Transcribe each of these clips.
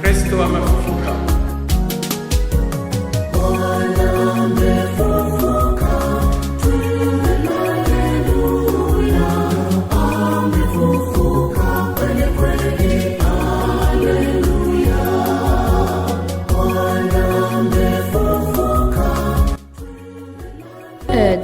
Kristo amefufuka.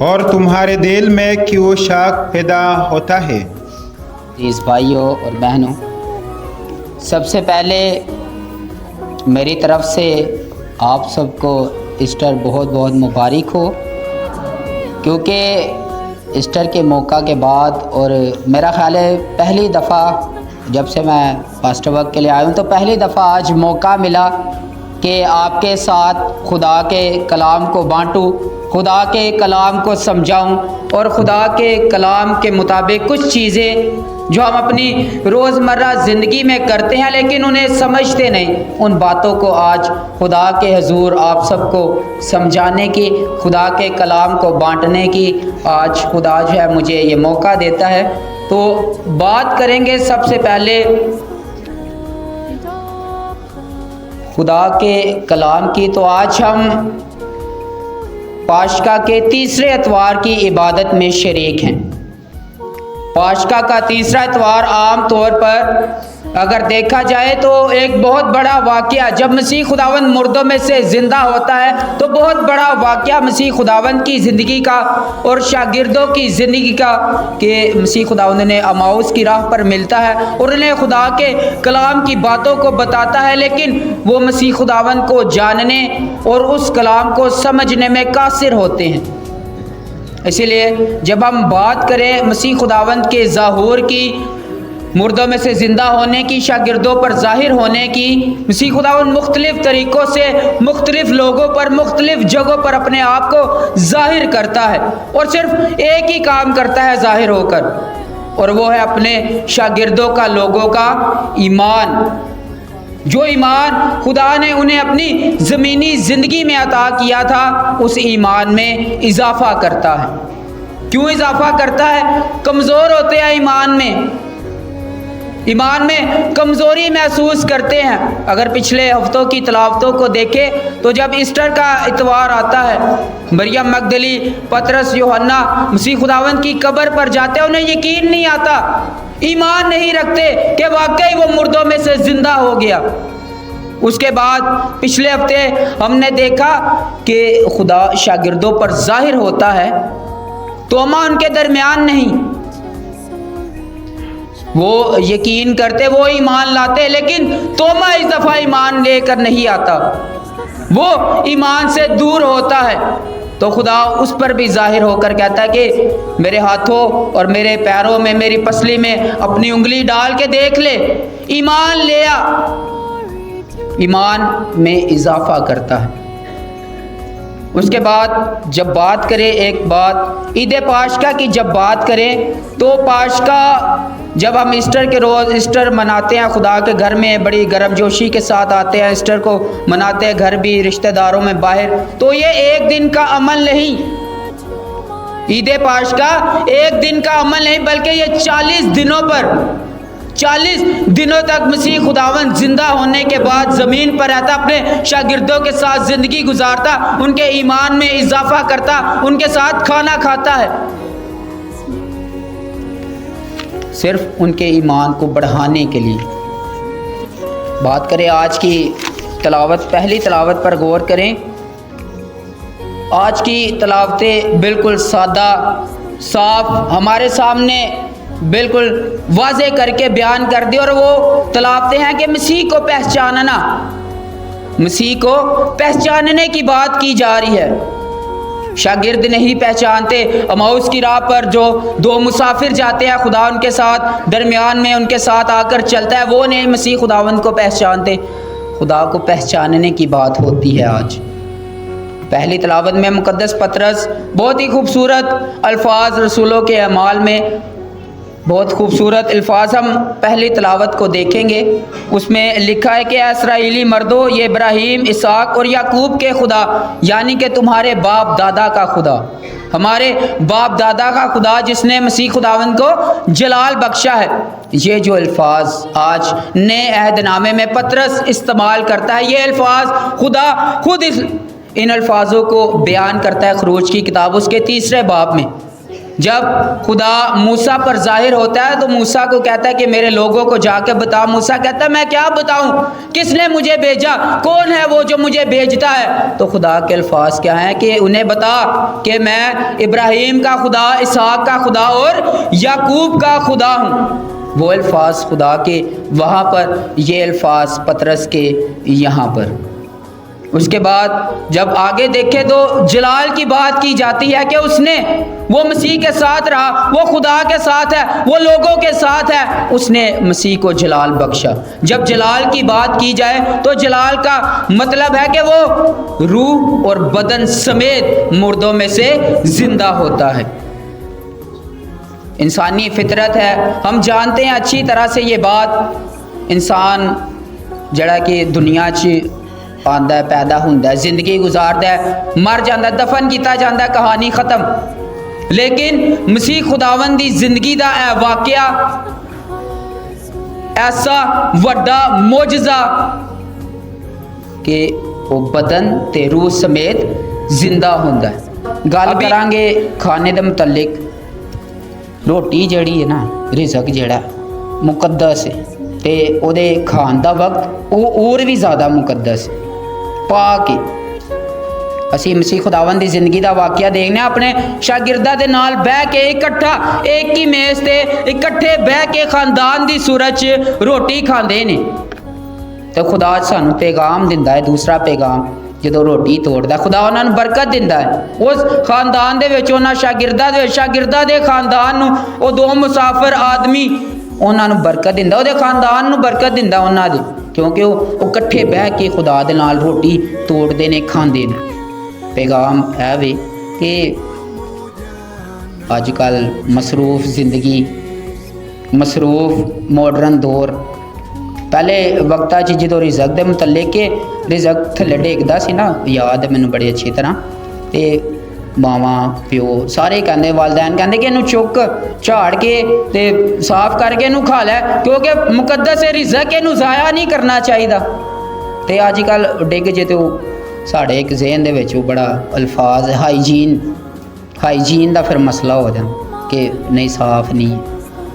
اور تمہارے دل میں کیوں شک پیدا ہوتا ہے؟ عزیز بھائیوں اور بہنوں، سب سے پہلے میری طرف سے آپ سب کو ایسٹر بہت بہت مبارک ہو، کیونکہ ایسٹر کے موقع کے بعد اور میرا خیال ہے پہلی دفعہ جب سے میں پاسٹر ورک کے لیے آیا ہوں تو پہلی دفعہ آج موقع ملا کہ آپ کے ساتھ خدا کے کلام کو بانٹوں، خدا کے کلام کو سمجھاؤں اور خدا کے کلام کے مطابق کچھ چیزیں جو ہم اپنی روزمرہ زندگی میں کرتے ہیں لیکن انہیں سمجھتے نہیں، ان باتوں کو آج خدا کے حضور آپ سب کو سمجھانے کی، خدا کے کلام کو بانٹنے کی آج خدا جو ہے مجھے یہ موقع دیتا ہے۔ تو بات کریں گے سب سے پہلے خدا کے کلام کی۔ تو آج ہم پاشکا کے تیسرے اتوار کی عبادت میں شریک ہیں۔ پاشکا کا تیسرا اتوار عام طور پر اگر دیکھا جائے تو ایک بہت بڑا واقعہ، جب مسیح خداوند مردوں میں سے زندہ ہوتا ہے تو بہت بڑا واقعہ مسیح خداوند کی زندگی کا اور شاگردوں کی زندگی کا کہ مسیح خداوند نے اماؤس کی راہ پر ملتا ہے اور انہیں خدا کے کلام کی باتوں کو بتاتا ہے، لیکن وہ مسیح خداوند کو جاننے اور اس کلام کو سمجھنے میں قاصر ہوتے ہیں۔ اسی لیے جب ہم بات کریں مسیح خداوند کے ظہور کی، مردوں میں سے زندہ ہونے کی، شاگردوں پر ظاہر ہونے کی، مسیح خداوند مختلف طریقوں سے مختلف لوگوں پر مختلف جگہوں پر اپنے آپ کو ظاہر کرتا ہے اور صرف ایک ہی کام کرتا ہے ظاہر ہو کر، اور وہ ہے اپنے شاگردوں کا، لوگوں کا ایمان۔ جو ایمان خدا نے انہیں اپنی زمینی زندگی میں عطا کیا تھا اس ایمان میں اضافہ کرتا ہے۔ کیوں اضافہ کرتا ہے؟ کمزور ہوتے ہیں ایمان میں کمزوری محسوس کرتے ہیں۔ اگر پچھلے ہفتوں کی تلاوتوں کو دیکھیں تو جب ایسٹر کا اتوار آتا ہے، مریم مگدلی، پطرس، یوحنا مسیح خداوند کی قبر پر جاتے ہیں، انہیں یقین نہیں آتا، ایمان نہیں رکھتے کہ واقعی وہ مردوں میں سے زندہ ہو گیا۔ اس کے بعد پچھلے ہفتے ہم نے دیکھا کہ خدا شاگردوں پر ظاہر ہوتا ہے، توما ان کے درمیان نہیں، وہ یقین کرتے، وہ ایمان لاتے، لیکن توما اس دفعہ ایمان لے کر نہیں آتا، وہ ایمان سے دور ہوتا ہے۔ تو خدا اس پر بھی ظاہر ہو کر کہتا ہے کہ میرے ہاتھوں اور میرے پیروں میں، میری پسلی میں اپنی انگلی ڈال کے دیکھ لے، ایمان لے آ۔ ایمان میں اضافہ کرتا ہے۔ اس کے بعد جب بات کریں ایک بات عید پاشکا کی، جب بات کریں تو پاشکا جب ہم ایسٹر کے روز ایسٹر مناتے ہیں، خدا کے گھر میں بڑی گرم جوشی کے ساتھ آتے ہیں، ایسٹر کو مناتے ہیں، گھر بھی، رشتہ داروں میں، باہر، تو یہ ایک دن کا عمل نہیں، عید پاشکا ایک دن کا عمل نہیں، بلکہ یہ 40 دنوں پر 40 دنوں تک مسیح خداوند زندہ ہونے کے بعد زمین پر رہتا، اپنے شاگردوں کے ساتھ زندگی گزارتا، ان کے ایمان میں اضافہ کرتا، ان کے ساتھ کھانا کھاتا ہے، صرف ان کے ایمان کو بڑھانے کے لیے۔ بات کریں آج کی تلاوت، پہلی تلاوت پر غور کریں۔ آج کی تلاوتیں بالکل سادہ، صاف، ہمارے سامنے بالکل واضح کر کے بیان کر دی، اور وہ تلاوتیں ہیں کہ مسیح کو پہچاننا، مسیح کو پہچاننے کی بات کی جا رہی ہے۔ شاگرد نہیں پہچانتے، اماؤس کی راہ پر جو دو مسافر جاتے ہیں، خدا ان کے ساتھ درمیان میں ان کے ساتھ آ کر چلتا ہے، وہ نہیں مسیح خداوند کو پہچانتے۔ خدا کو پہچاننے کی بات ہوتی ہے آج۔ پہلی تلاوت میں مقدس پطرس بہت ہی خوبصورت الفاظ، رسولوں کے اعمال میں بہت خوبصورت الفاظ ہم پہلی تلاوت کو دیکھیں گے۔ اس میں لکھا ہے کہ اے اسرائیلی مردو، یہ ابراہیم، اسحاق اور یعقوب کے خدا، یعنی کہ تمہارے باپ دادا کا خدا، ہمارے باپ دادا کا خدا جس نے مسیح خداوند کو جلال بخشا ہے۔ یہ جو الفاظ آج نئے عہد نامے میں پطرس استعمال کرتا ہے، یہ الفاظ خدا خود ان الفاظوں کو بیان کرتا ہے خروج کی کتاب اس کے 3 باب میں۔ جب خدا موسیٰ پر ظاہر ہوتا ہے تو موسیٰ کو کہتا ہے کہ میرے لوگوں کو جا کے بتا. موسیٰ کہتا ہے میں کیا بتاؤں, کس نے مجھے بھیجا, کون ہے وہ جو مجھے بھیجتا ہے؟ تو خدا کے الفاظ کیا ہیں کہ انہیں بتا کہ میں ابراہیم کا خدا, اسحاق کا خدا اور یعقوب کا خدا ہوں. وہ الفاظ خدا کے وہاں پر, یہ الفاظ پطرس کے یہاں پر. اس کے بعد جب آگے دیکھیں تو جلال کی بات کی جاتی ہے کہ اس نے, وہ مسیح کے ساتھ رہا, وہ خدا کے ساتھ ہے, وہ لوگوں کے ساتھ ہے, اس نے مسیح کو جلال بخشا. جب جلال کی بات کی جائے تو جلال کا مطلب ہے کہ وہ روح اور بدن سمیت مردوں میں سے زندہ ہوتا ہے. انسانی فطرت ہے, ہم جانتے ہیں اچھی طرح سے یہ بات. انسان جڑا کہ دنیا 'چ آندا ہے, پیدا ہوندا ہے, زندگی گزاردا ہے, مر جاندا ہے, دفن کیتا جاندا ہے, کہانی ختم. لیکن مسیح خداوند دی زندگی دا اے واقعہ ایسا وڈا معجزہ کہ وہ بدن تے روح سمیت زندہ ہوندا ہے. گل کران گے کھانے دے متعلق. روٹی جڑی ہے نا, رزق جڑا مقدس ہے تے او دے کھان دا وقت او اور بھی زیادہ مقدس ہے, پاک ہے. اسی مسیح خداوند دی زندگی دا واقعہ دیکھنے اپنے شاگرداں دے نال بہ کے اکٹھا ایک ہی میز تے اکٹھے بہ کے خاندان دی صورت چ روٹی کھاندے نے. تے خدا سانو پیغام دیندا ہے, دوسرا پیغام جدو روٹی توڑدا خدا انہاں نوں برکت دیندا ہے. اس خاندان دے وچ انہاں شاگرداں دے خاندان نوں او دو مسافر آدمی انہاں نوں برکت دیندا, او دے خاندان نوں برکت دیندا انہاں دے, کیونکہ وہ کٹھے بہ کے خدا دے نال روٹی توڑدے نے, کھاندے نے. پیغام ہے وے کہ اج کل مصروف زندگی, مصروف ماڈرن دور. پہلے وقتاں 'چ جدوں رزق دے متعلق کہ رزق تھلے ڈیگدا سی نا, یاد ہے مینوں بڑی اچھی طرح, تے ماواں پیو سارے کہندے, والدین کہندے کہ اینوں چک جھاڑ کے تے صاف کر کے اینوں کھا لے, کیونکہ مقدس رزق اینوں ضائع نہیں کرنا چاہیے. تے اج کل ڈگ جے تے ساڈے ایک ذہن دے وچ بڑا الفاظ ہائیجین دا پھر مسئلہ ہو جاتا کہ نہیں صاف نہیں.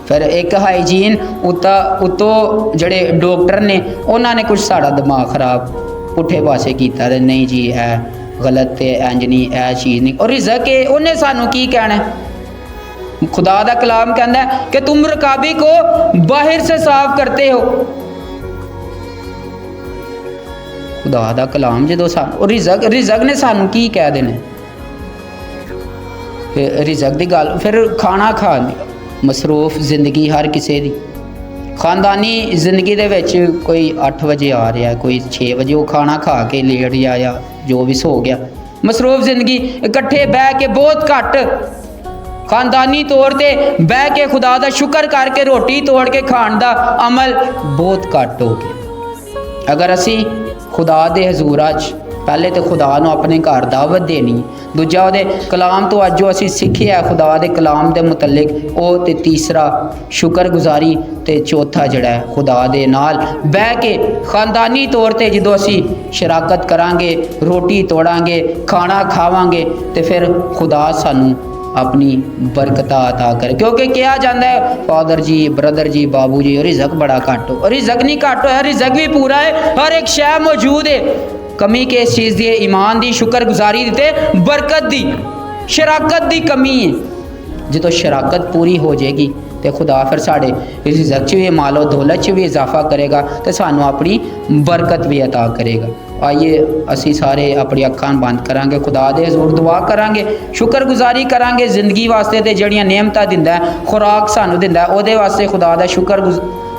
پھر ایک ہائیجین اتوں جڑے ڈاکٹر نے انہاں نے کچھ ساڈا دماغ خراب پٹھے پاسے کیتا, نہیں جی اے غلط ہے, انج نہیں, اے چیز نہیں. اور رزق ہے انہیں سانو کی کہنا ہے؟ خدا دا کلام کہندا ہے کہ تم رکابی کو باہر سے صاف کرتے ہو. خدا دا کلام جدو اور رزق نے سانو کی کہہ دینا, رزق دی گل. پھر کھانا کھان دی مصروف زندگی ہر کسے دی. خاندانی زندگی دے وچ کوئی 8 بجے آ رہا ہے, کوئی 6 بجے وہ کھانا کھا کے لیٹ گیا یا جو بھی سو گیا. مصروف زندگی, اکٹھے بہ کے بہت گھٹ خاندانی طور تے بہ کے خدا دا شکر کر کے روٹی توڑ کے کھان دا عمل بہت گھٹ ہو گیا. اگر اسی خدا دے حضور اچ پہلے تو خدا نو اپنے گھر دعوت دینی, دوجا دے کلام تو اج جو اسی سیکھیا ہے خدا دے کلام دے متعلق او, تے تیسرا شکر گزاری, تے چوتھا جڑا ہے خدا دے نال بہ کے خاندانی طور تے جدو اسی شراکت کران گے, روٹی توڑاں گے, کھانا کھاواں گے, تے پھر خدا سانو اپنی برکت عطا کرے. کیونکہ کیا جاندہ ہے فادر جی, بردر جی, بابو جی, رزق بڑا گھٹ ہو, رزق نہیں گھٹ ہوا, رزق بھی پورا ہے, ہر ایک شے موجود ہے. کمی کس چیز دی ہے؟ ایمان دی, شکر گزاری دیتے, برکت دی, شراکت دی کمی ہے. جدو شراکت پوری ہو جائے گی تو خدا پھر ساڑے رزق چ بھی مال و دولت چ بھی اضافہ کرے گا, تو سانو اپنی برکت بھی عطا کرے گا. آئیے اسی سارے اپنی اکھاں بند کریں گے, خدا دے حضور دعا کریں گے, شکر گزاری کریں گے زندگی واسطے تے جڑیاں نعمتاں دیندا ہے, خوراک سانو دیندا ہے, او دے واسطے خدا دا شکر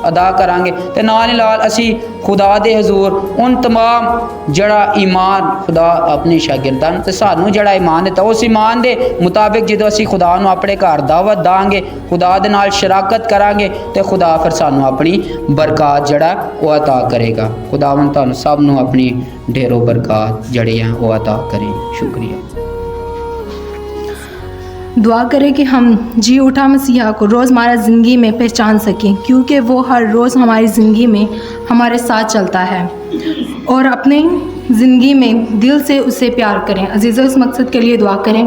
ادا کریں گے. تے نال ہی نال اسی خدا دے حضور ان تمام جڑا ایمان خدا اپنے شاگرداں تے سانو جڑا ایمان دیتا, اس ایمان دے مطابق جدو اسی خدا نو اپنے گھر دعوت داں گے, خدا دے نال شراکت کریں گے, تے خدا پھر سانو اپنی برکات جڑا وہ عطا کرے گا. خداوند تانوں سب نو اپنی ڈھیروں برکات جڑی ہیں وہ عطا کریں. شکریہ. دعا کریں کہ ہم جی اٹھا مسیحا کو روزمرہ زندگی میں پہچان سکیں, کیونکہ وہ ہر روز ہماری زندگی میں ہمارے ساتھ چلتا ہے, اور اپنے زندگی میں دل سے اسے پیار کریں. عزیزو اس مقصد کے لیے دعا کریں.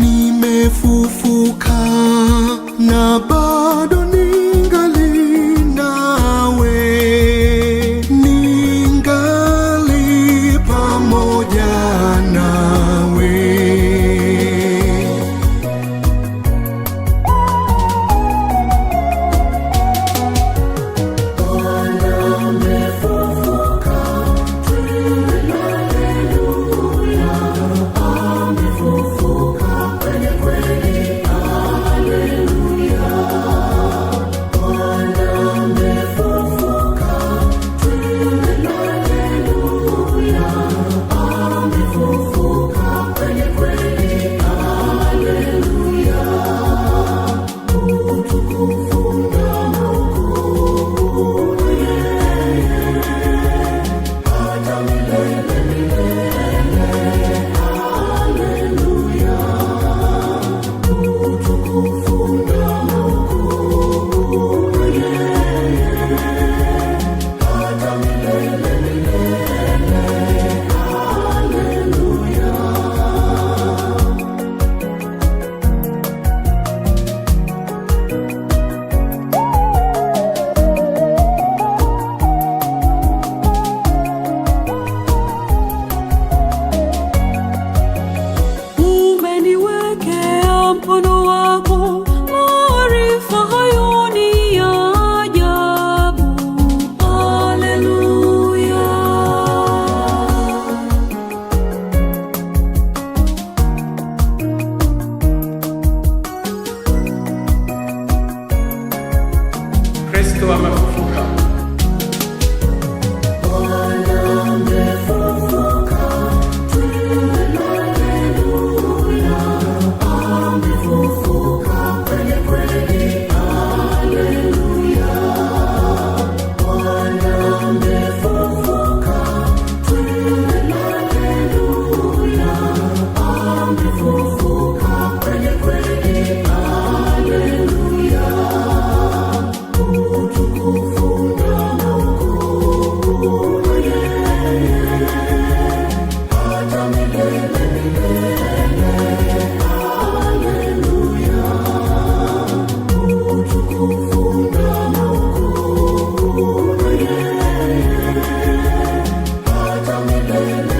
Nimefufuka na bado ningali nawe, ningali pamoja nawe. Kristo amefufuka. Hallelujah.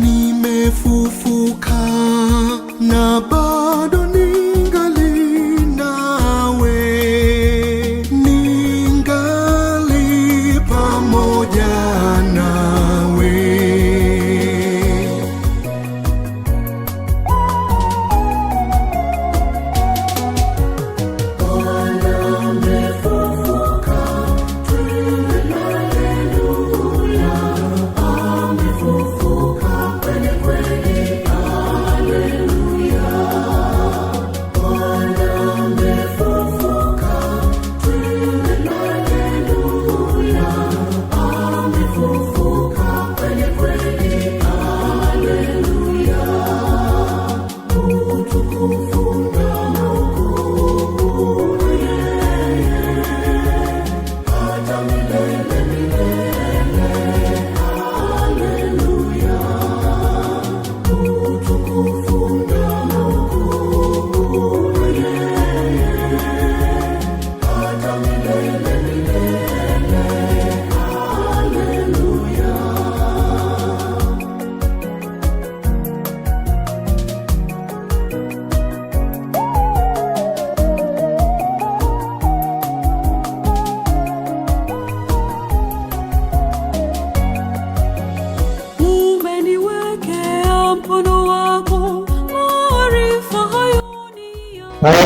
nimefufuka na bado ningali nawe, ningali pamoja nawe.